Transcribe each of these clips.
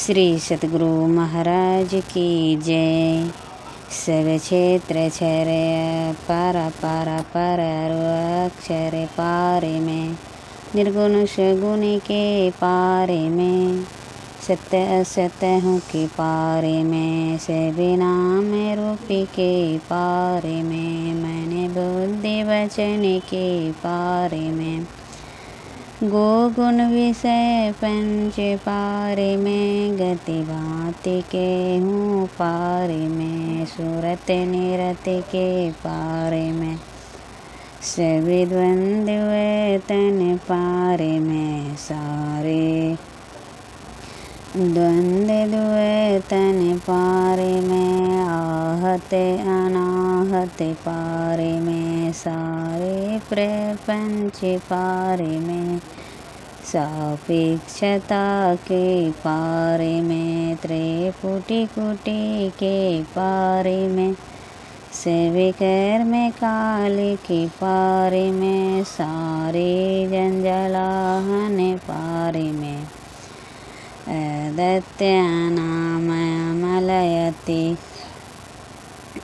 श्री सतगुरु महाराज की जय। सर्व क्षेत्र क्षरय पर अक्षर पारे में, निर्गुण सगुण के पारे में, सत्य असत्य हूँ के पारे में, सभी नाम रूपी के पारे में, मैंने बुद्धि वचन के पारे में, गो गुण विषय पंच पारे में, गति भांति के हूँ पारे में, सूरत निरत के पारे में, सभी द्वंद्व तन पारे में, सारे द्वंद्व तन पारे में, आहत अनाहत पारे में, सारे प्रपंच पारे में, सापेक्षता के पारे में, त्रिपुटी कुटी के पारे में, सभी कर्म काल के पारे में, सारे जंजलाहन पारे में, अदत्य नाम मलयति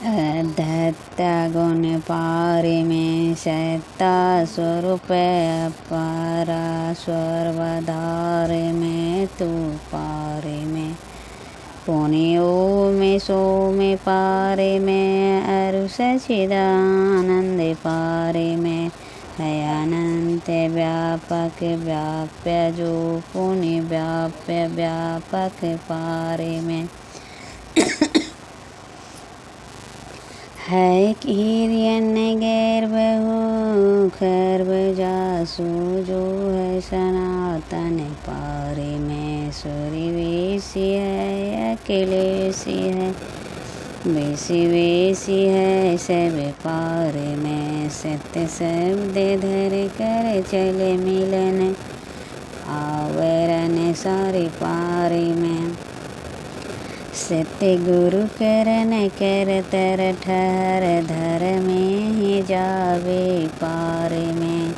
अदत्त गुण पारे में, सत्ता स्वरूप अपरा स्वर्वधार में, तू पारे में, पुण्यो में सो में पारे में, अरु सचिदानंद पारे में, है अनंत व्यापक व्याप्य जो पुण्य व्याप्य व्यापक पारे में, है हिरण्य गर्भ हो खर्व जासु जो है सनातन पारे में, सूर्यवेशी है अखिलेशी है, बेसी वेशी है सब पारे में, सत्य शब्द धर कर चले मिलन आवरण सारे पारे में, सत्य गुरु करन कर तर ठहर धर में ही जावे पारे में,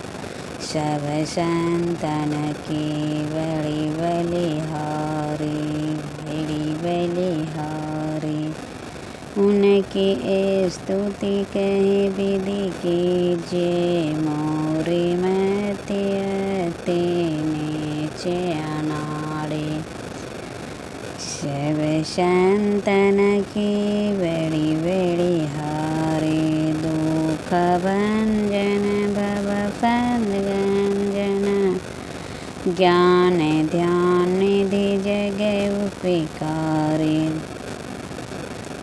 सब संतन की बड़ी बलिहारी बड़ी बलिहारी, उनकी स्तुति कही विधि कीजिए, मोरी मति अति नीचे अनाड़े, सब संतन की बड़ी बड़ी हारी, दुख भंजन भव पद गंजन, ज्ञान ध्यान निधि जग उपकारी,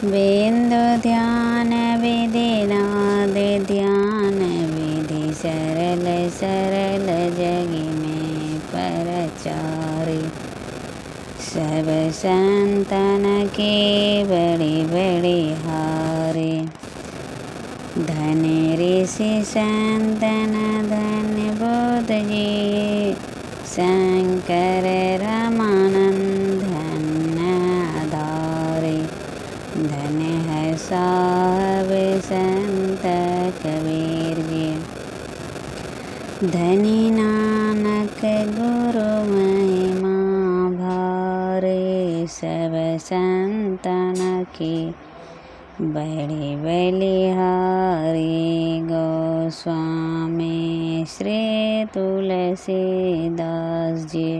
बिंदु ध्यान विधि नाद ध्यान विधि, सरल सरल जग में परचारी, सब संतन के बड़ी बड़ी हारे, धन ऋषि संतन धन बोध जी, शंकर रामानंद धन आधारे, धन है साहब संत कबीर जी, धनी नानक गुरु महिमा भारे, सब संतन की बड़ी बलिहारी, गोस्वामी श्री तुलसीदास जी,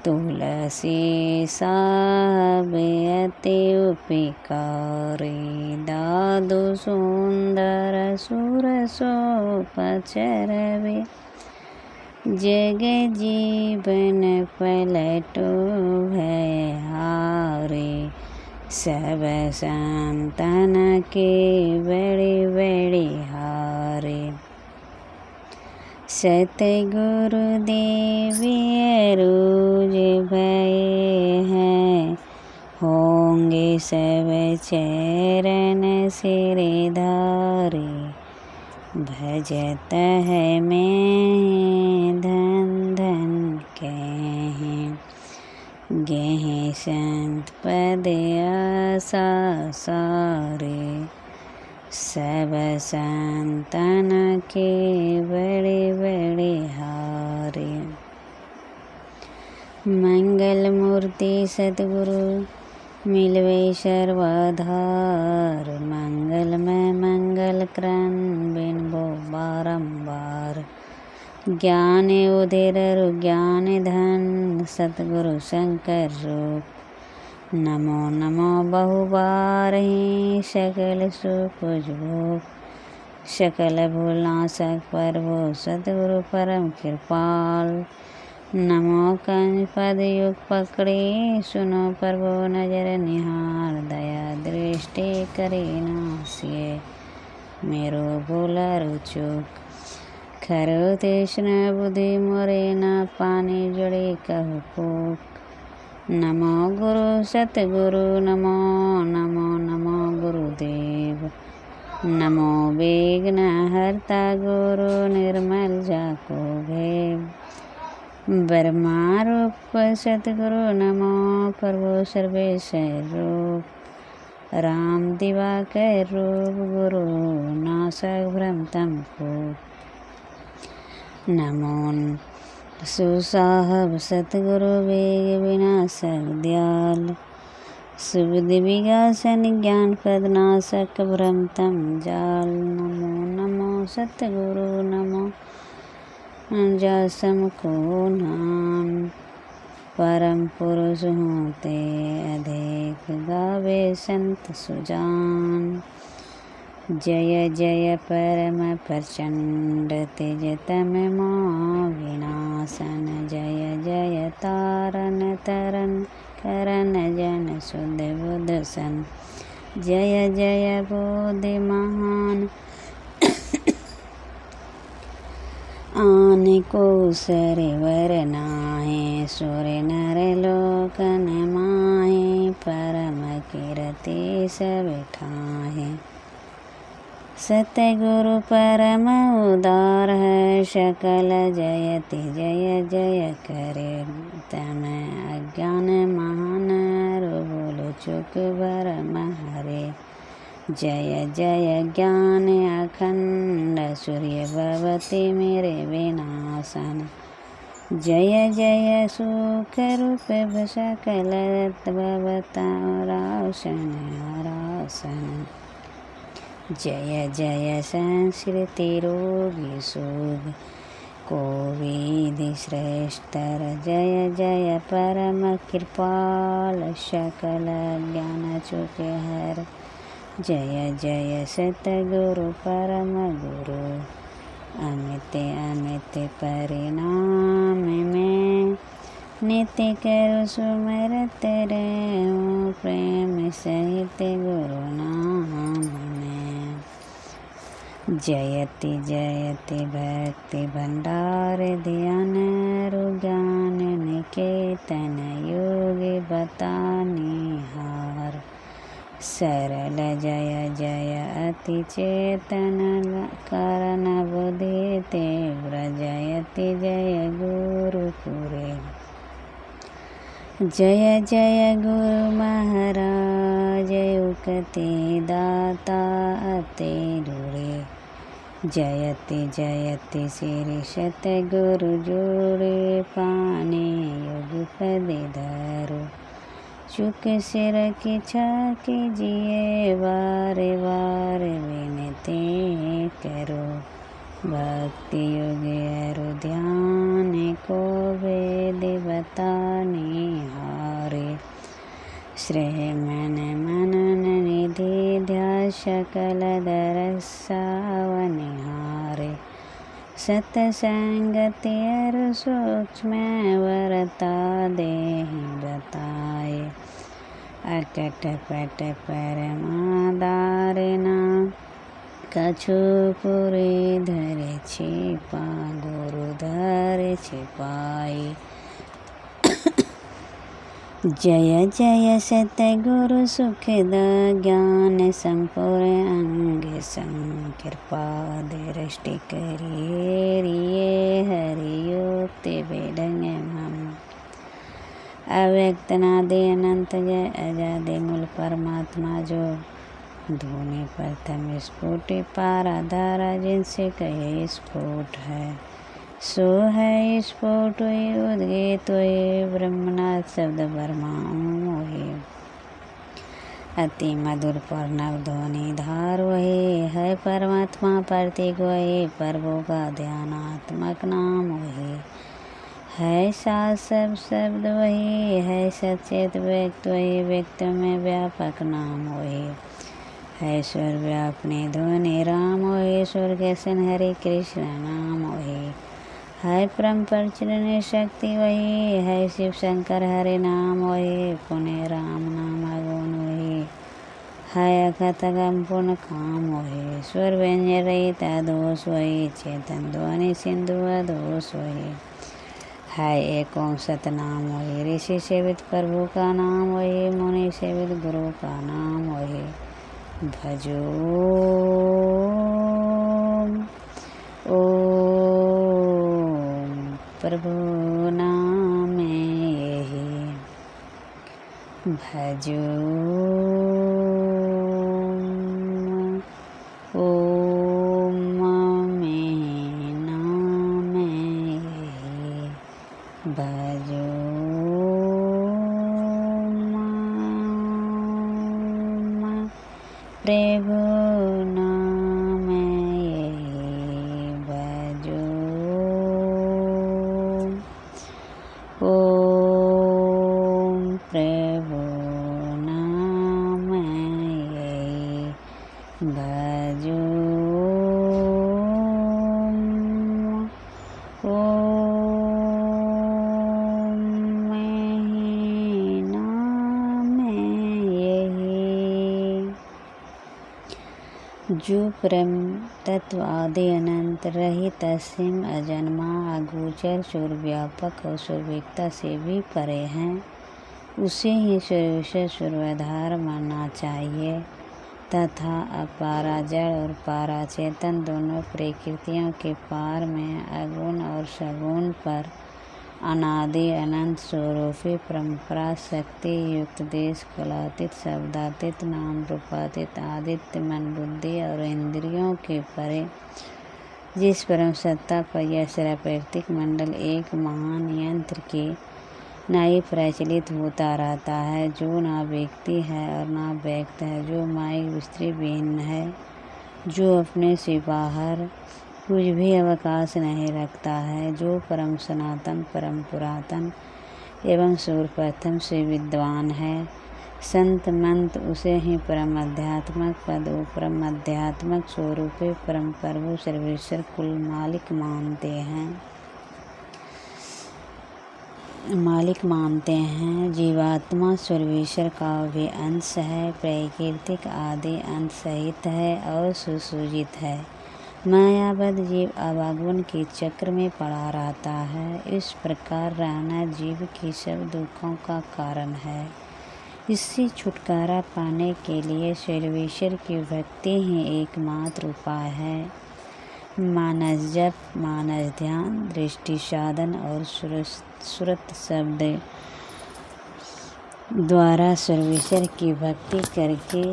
तुलसी साहब अति उपकारी, दादू सुंदर सुरसो पचरवे, जग जीवन पलटो है हारे, सब संतन के बड़ी बड़ी हारे, सतगुरु देवी रोज भये हैं, होंगे सब चरण सिरधारे, भजत है मैं धन धन कहें, गेह संत पद आसा सारे, सब संतन के बड़े बड़े हारे, मंगल मूर्ति सतगुरु मिलवे सर्वाधार। मंगल में मंगल क्रन बिनबो बारंबार। ज्ञान उदिर ज्ञान धन सतगुरु शंकर रूप। नमो नमो बहुबार ही सकल सुख भोग। सकल भूलनाशक प्रभु सतगुरु परम कृपाल। नमो कंज पद युग पकड़े सुनो प्रभु नजर निहार। दया दृष्टि करे नासिए मेरो भूलर चूक। खरो तृष्ण बुद्धि मोरे न पानी जुड़े कहु पूक। नमो गुरु सतगुरु नमो नमो नमो गुरुदेव। नमो विघ्न हरता गुरु निर्मल जाको भेद। ब्रह्मा रूप सतगुरु नमो प्रभु सर्वेश्वर रूप। राम दिवाकर रूप गुरु नाशक भ्रम तम को। नमो सुसाहब सतगुरु वेग विनाशक दयाल। सुबुद्धि विगासन ज्ञान पद नाशक भ्रम तम जाल। नमो नमो सतगुरु नमो जासम को नाम। परम पुरुष होते अधिक गावे संत सुजान। जय जय परम प्रचंड तेज तम विनाशन। जय जय तारन तरन करन जन शुद्ध बुद्ध सन। जय जय बुद्धि महान आन को सरवर नाहे। सुर नर लोकन माहे परम कीरति सब ठाहे। सतगुरु परम उदार है सकल जयति जय जय करे। तम अज्ञान महान बोलो चुक भरम हरे। जय जय ज्ञान अखंड सूर्य भवती मेरे विनाशन। जय जय सुख रूप सकल भवता राशन रासन। जय जय संस्कृति रोगी शुभ कोविधि श्रेष्ठर। जय जय परम कृपाल सकल ज्ञान चुके हर। जय जय सतगुरु परम गुरु अमित अमित परिणाम में। नित्य करो सुमरत रहो प्रेम सहित गुरु नाम में। जयति जयति भक्ति भंडार ध्यान ज्ञान निकेतन योगी बताने हार। सरल जय जय अति चेतन कारण बुद्धि तीव्र। जयति जय गुरुपुरे। जय जय गुरु महाराज उकते दाता अति दूरे। जयति जयति श्री सतगुरु जोड़े पाने युग पद धरो। चुक सिर की छाकी जिए बारे बार विनती करो। भक्ति योग अरु ध्यान को वेद बताने हारे। श्रेय मन मनन निधि ध्यास सकल दरसावन हारे। सतसंगति अरु सूक्ष्म वरता देहि बताए। अकट पट परमादारना कछु पुरे धरे छिपा गुरु धरे छिपाई। जय जय सतगुरु सुखद ज्ञान संपूर्ण अंग संकृपा दृष्टि करिए रिये हरियोक्ति बेडंग मम। अव्यक्त नादि अनंत जय अजादि मूल परमात्मा जो धूनि प्रथम स्फुट पाराधारा जिनसे कहे स्फुट है। सो है स्फोट उद्गीत ब्रह्मनाथ शब्द वर्मा मोहे। अति मधुर प्रणव ध्वनि धार वही है परमात्मा प्रतीक वही प्रभु का ध्यानात्मक नाम वही है। सात सब शब्द वही है सचेत व्यक्त वही व्यक्त में व्यापक नाम वही है। स्वर व्यापनी ध्वनि राम वही स्वर के सन हरे कृष्ण नाम वही है। परम प्रचरण शक्ति वही है शिव शंकर हरे नाम वही पुण्य राम नाम गुण वही है। अखत अगम पूर्ण काम वही स्वर व्यंजन रहित दोष वही चेतन ध्वनि सिंधु दोष वही है। एक ओम सतनाम वही ऋषि सेवित प्रभु का नाम वही मुनि सेवित गुरु का नाम वही भजो ओम प्रभु नाम यही भजो ओम में नाम यही भजो प्रभु नाम यही भजो ओम प्रभु नाम यही भजो जो ब्रह्म तत्व आदि अनंत रहित असीम अजन्मा अगोचर सर्वव्यापक और सर्वव्यापकता से भी परे हैं उसे ही सर्वविषय सर्वाधार मानना चाहिए तथा अपारा जड़ और पारा चेतन दोनों प्रकृतियों के पार में अगुण और सगुण पर अनादि अनंत स्वरूपी परंपरा शक्ति युक्त देश कालातीत शब्दातीत नाम रूपातीत आदित्य मन बुद्धि और इंद्रियों के परे जिस परम सत्ता पर यह सारा प्राकृतिक मंडल एक महान यंत्र की नाई प्रचलित होता रहता है जो ना व्यक्ति है और ना व्यक्त है जो माइक स्त्री भिन्न है जो अपने से बाहर कुछ भी अवकाश नहीं रखता है जो परम सनातन परम पुरातन एवं सर्वप्रथम से विद्वान है। संत मंत उसे ही परम अध्यात्मक पद परम अध्यात्मक स्वरूपे परम प्रभु सर्वेश्वर कुल मालिक मानते हैं। जीवात्मा सर्वेश्वर का भी अंश है प्राकृतिक आदि अंश सहित है और सुसूजित है। मायाबद्ध जीव आवागमन के चक्र में पड़ा रहता है। इस प्रकार रहना जीव की सब दुखों का कारण है। इससे छुटकारा पाने के लिए सर्वेश्वर की भक्ति ही एकमात्र उपाय है। मानस जप मानस ध्यान दृष्टि साधन और सुरत शब्द द्वारा सर्वेश्वर की भक्ति करके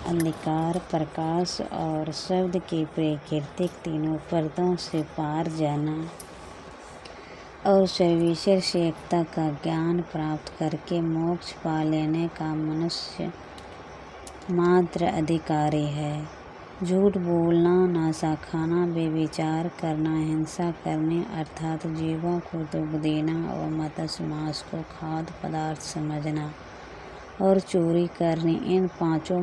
अंधकार प्रकाश और शब्द की प्राकृतिक तीनों परतों से पार जाना और सर्वेश्वर से एकता का ज्ञान प्राप्त करके मोक्ष पा लेने का मनुष्य मात्र अधिकारी है। झूठ बोलना नशा खाना बेविचार करना हिंसा करने अर्थात जीवों को दुख देना और मत्स्य मांस को खाद्य पदार्थ समझना और चोरी करने इन पांचों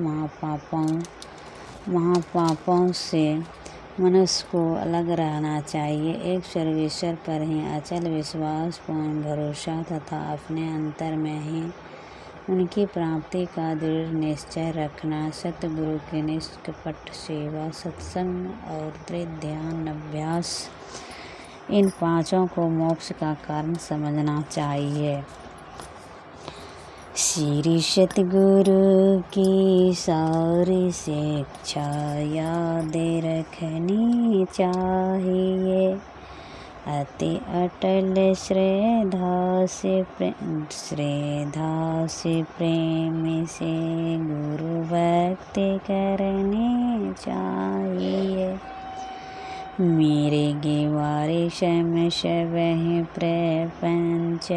महापापों से मनुष्य को अलग रहना चाहिए। एक सर्वेश्वर पर ही अचल विश्वास पूर्ण भरोसा तथा अपने अंतर में ही उनकी प्राप्ति का दृढ़ निश्चय रखना सतगुरु की निष्कपट सेवा सत्संग और दृढ़ ध्यान अभ्यास इन पांचों को मोक्ष का कारण समझना चाहिए। श्री सतगुरु की सारी शिक्षा याद रखनी चाहिए। अति अटल श्रद्धा से प्रेम से गुरु भक्ति करनी चाहिए। मेरे गिवारे शम शवहि प्रपंच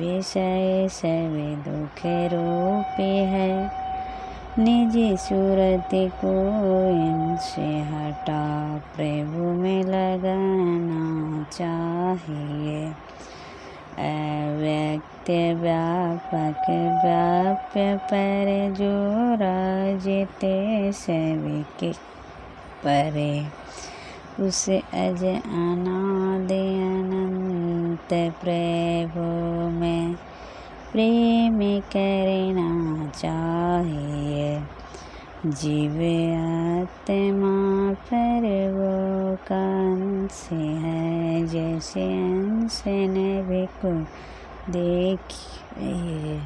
विषय सब दुख रूपी है। निज सूरत को इनसे हटा प्रभु में लगाना चाहिए। अव्यक्त व्यापक व्याप्य पर जो राजते सबके परे। उस अज अनादि अनंत प्रभु में प्रेम करना चाहिए। जीव आत्मा पर वो का अंश है, जैसे अंश नभ को देखिए।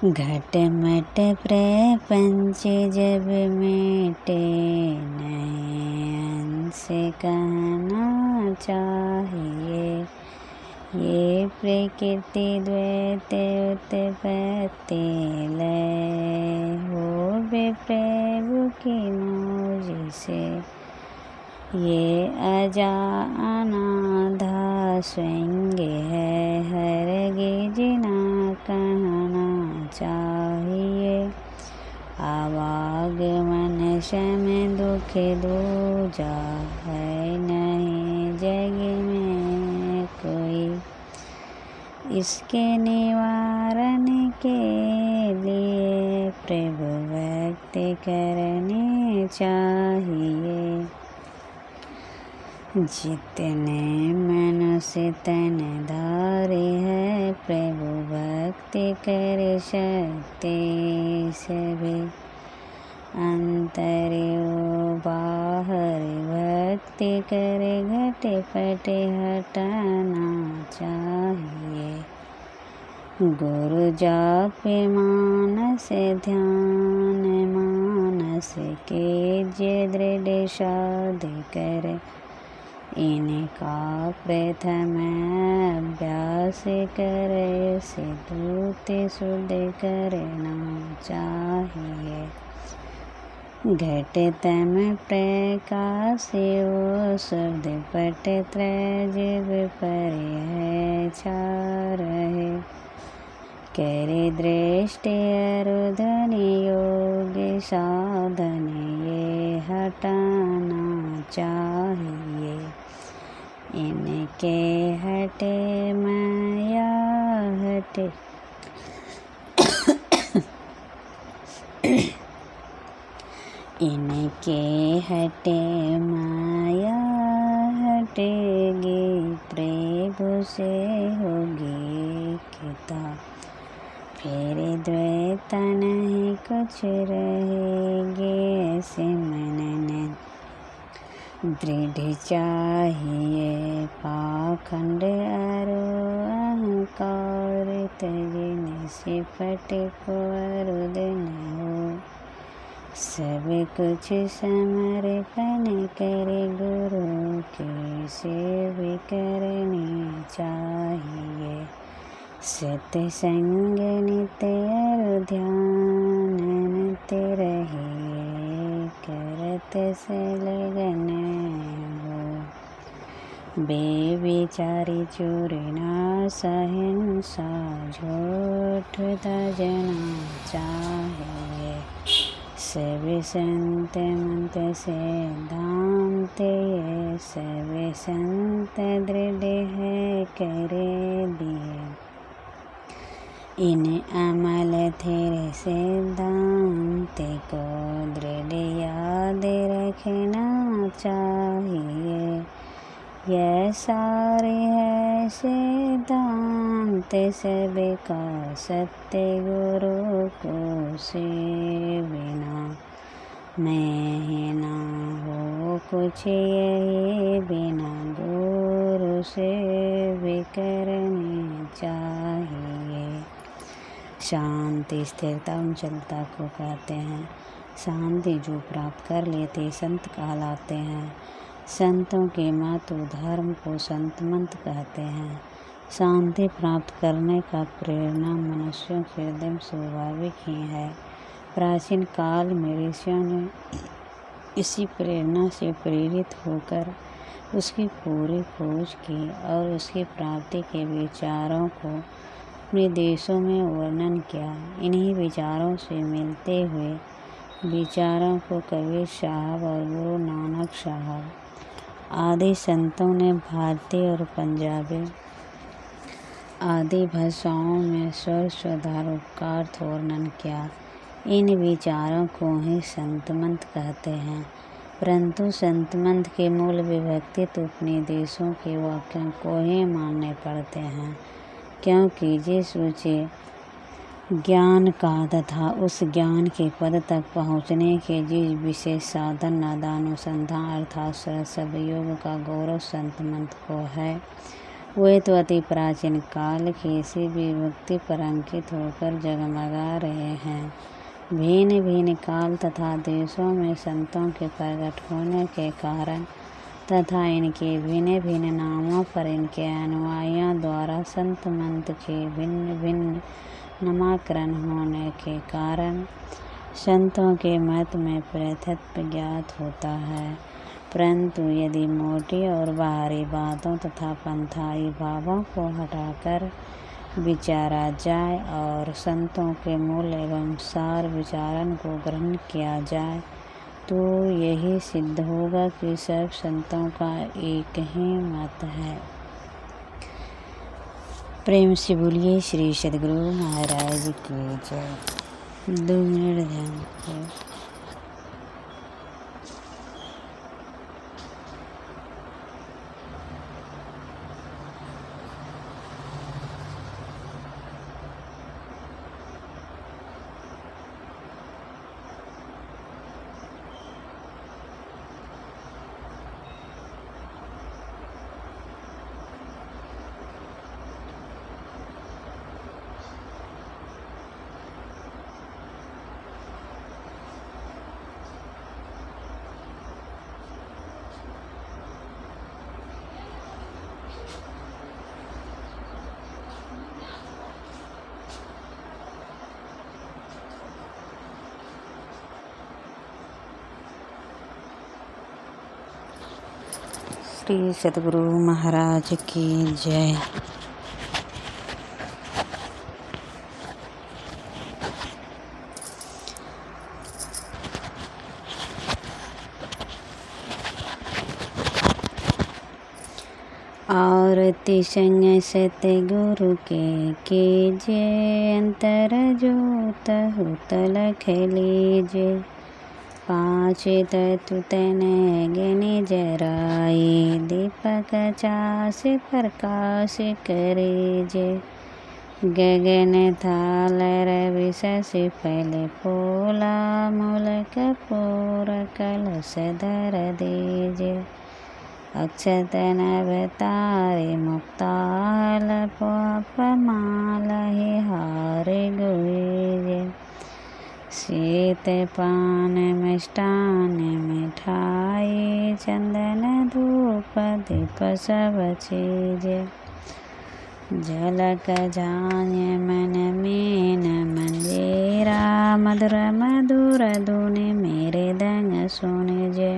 घट मट प्रपंच जब मिटे नहीं अंश कहना चाहिए। ये प्रकृति द्वैत उत्पत्ति लय होवे प्रभु की मौज से। ये अजा अनाधा स्वयं है, हरगिज ना कहना चाहिए। आवागमन शम दुख दूजा है नहीं जग में कोई। इसके निवारण के लिए प्रभु भक्ति करनी चाहिए। जितने मनुष्य तन धारे है, प्रभु भक्ति कर सकते सभी। अंतर बाहर भक्ति कर घट पट हटाना चाहिए। गुरु जाप मानस ध्यान मानस के जे दृढ़ साधि कर। इनका प्रथम अभ्यास कर से दूत शुद्ध करना चाहिए। घटतम प्रकाश ओ शब्द पट त्रैजिव पर है छा रहे। करे दृष्टि अरुधन योग साधन ये हटाना चाहिए। इनके हटे माया हटे। इनके हटे माया हटेगी, प्रभु से होगी किता। फिर द्वैत नहीं कुछ रहेगे, ऐसे मनन दृढ़ चाहिए। पाखंड अरु अहंकार तजन से फट को अरुद न हो। सब कुछ समर्पण करे, गुरु की सेवा करनी चाहिए। सत्संग नित्य अरु ध्यान नित रहिए, करत सलगन हो। बेविचारी चोरी ना सहनसा, झूठ तजना चाहिए। सब संत मंत सिद्धांत ये, सब संत दृढ़ है करे दिए। इन अमल तेरे सिद्धांत को दृढ़ याद रखना चाहिए। यह सारे है सिद्धांत सबका, सत्य गुरु को से बिना मैं ना हो कुछ। यही बिना गुरु से भी करनी चाहिए। शांति स्थिरता चलता को कहते हैं। शांति जो प्राप्त कर लेते संत कहलाते हैं। संतों के मत धर्म को संत मंत कहते हैं। शांति प्राप्त करने का प्रेरणा मनुष्यों के हृदय स्वाभाविक ही है। प्राचीन काल में ऋषियों ने इसी प्रेरणा से प्रेरित होकर उसकी पूरी खोज की और उसकी प्राप्ति के विचारों को अपने देशों में वर्णन किया। इन्हीं विचारों से मिलते हुए विचारों को कबीर साहब और गुरु नानक साहब आदि संतों ने भारतीय और पंजाबी आदि भाषाओं में स्वर स्वधारोक्तार्थ वर्णन किया। इन विचारों को ही संतमंत कहते हैं, परंतु संतमंत के मूल विभक्ति तो अपने देशों के वाक्यों को ही मानने पड़ते हैं, क्योंकि जिस ऊंचे ज्ञान का तथा उस ज्ञान के पद तक पहुँचने के जिस विशेष साधन नादानुसंधान अर्थात सरसब योग का गौरव संतमंत को है, वे तो अति प्राचीन काल के इसी विभक्ति पर अंकित होकर जगमगा रहे हैं। भिन्न भिन्न काल तथा देशों में संतों के प्रकट होने के कारण तथा इनके भिन्न भिन्न नामों पर इनके अनुयायियों द्वारा संतमंत के भिन्न भिन्न नामकरण होने के कारण संतों के मत में पृथक् ज्ञात होता है। परंतु यदि मोटी और बाहरी बातों तथा पंथाई भावों को हटाकर विचारा जाए और संतों के मूल एवं सार विचारन को ग्रहण किया जाए, तो यही सिद्ध होगा कि सब संतों का एक ही मत है। प्रेम से बोलिए श्री सद्गुरु महाराज की जय। 2 मिनट ध्यान रखिए। श्री सद्गुरु महाराज की जय। आरती संग सतगुरु के कीजिए, अंतर जोत हुत लख लीजिए। 5 तत्व तन अग्नि जराए, दीपक चास प्रकाश करेजे। गगन थाल रवि शशि फल फूला, मूल कपूर कलश धर दीजे। अक्षत नवतारे मुक्ताल, पुष्प माला हार गुजे। शीत पान मिष्टान मिठाई, चंदन धूप दीप सब चीजे। झलक झांझ मन में न मंजीरा, मधुर मधुर धुनि मेरे दंग सुनिजे।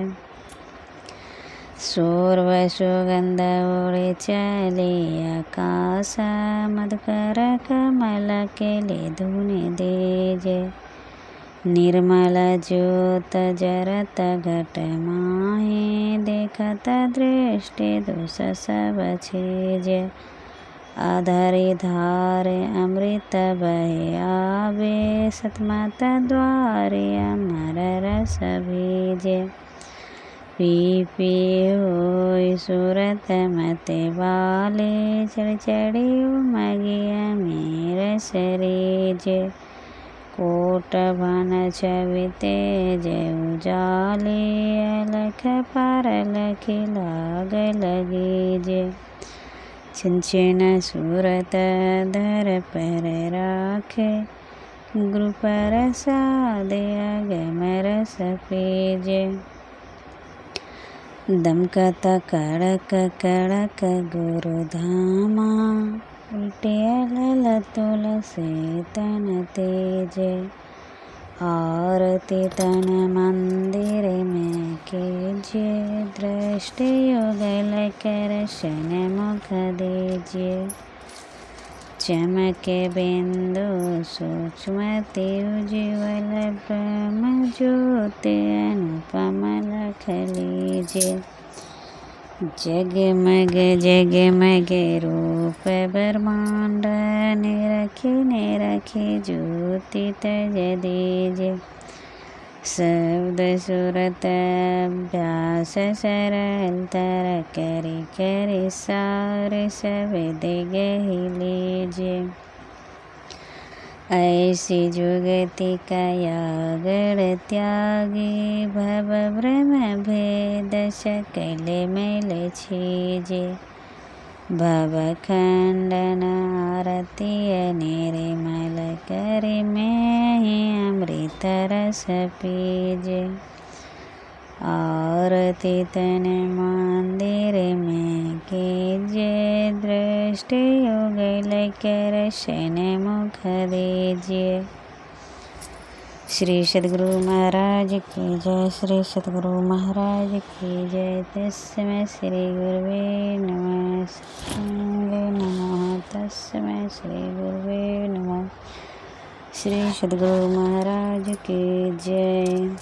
सूर्व सुगंध उड़े चले आकाश, मधुकर कमल के ले धुनि दीजे। निर्मल ज्योत जरत घट माहे, देखत दृष्टि दोष सब छीजे। अधरि धार अमृत बहे आवे, सतमत द्वारे अमर रस भीजे। पी पी होई सूरत मत वाले, चढ़ चढ़ी उमगी अमीर सरीजे। कोट भन छवि तेज उजाले, अलख परलख लाग लगीजे। छिन छिन सूरत धर पर राखे, गुरु प्रसाद अगम रस पीजे। दमकत कड़क कड़क गुरु धामा, उल्टे अलल तुलसी तन तेजे। आरती तन मंदिर में कीजिए, दृष्टि युगल कर सन्मुख दीजिए। चमके बिंदु सूक्ष्मति उज्ज्वल, ब्रह्म ज्योति अनुपम लख लीजिए। जगमग जगमग रूप ब्रह्मांड, निरखी निरखी ज्योति तज दीजिए। शब्द सुरत अभ्यास सरलतर, करी करी सार सब दिग ही लीजिए। ऐसी जुगति का यागण त्यागी, भव ब्रह्म भेद सकल मेल छीजे। भव खंडन आरती निर्मल, करि मैं ही अमृत रस पीजे। आरती तन मंदिर में कीजिए, दृष्टि युगल कर सन्मुख दीजिए। श्री सद्गुरु महाराज की जय। श्री सद्गुरु महाराज की जय। तस्मै श्री गुरुवे नमः। सत्संगे नमः। तस्मै श्री गुरुवे नमः। श्री सद्गुरु महाराज की जय।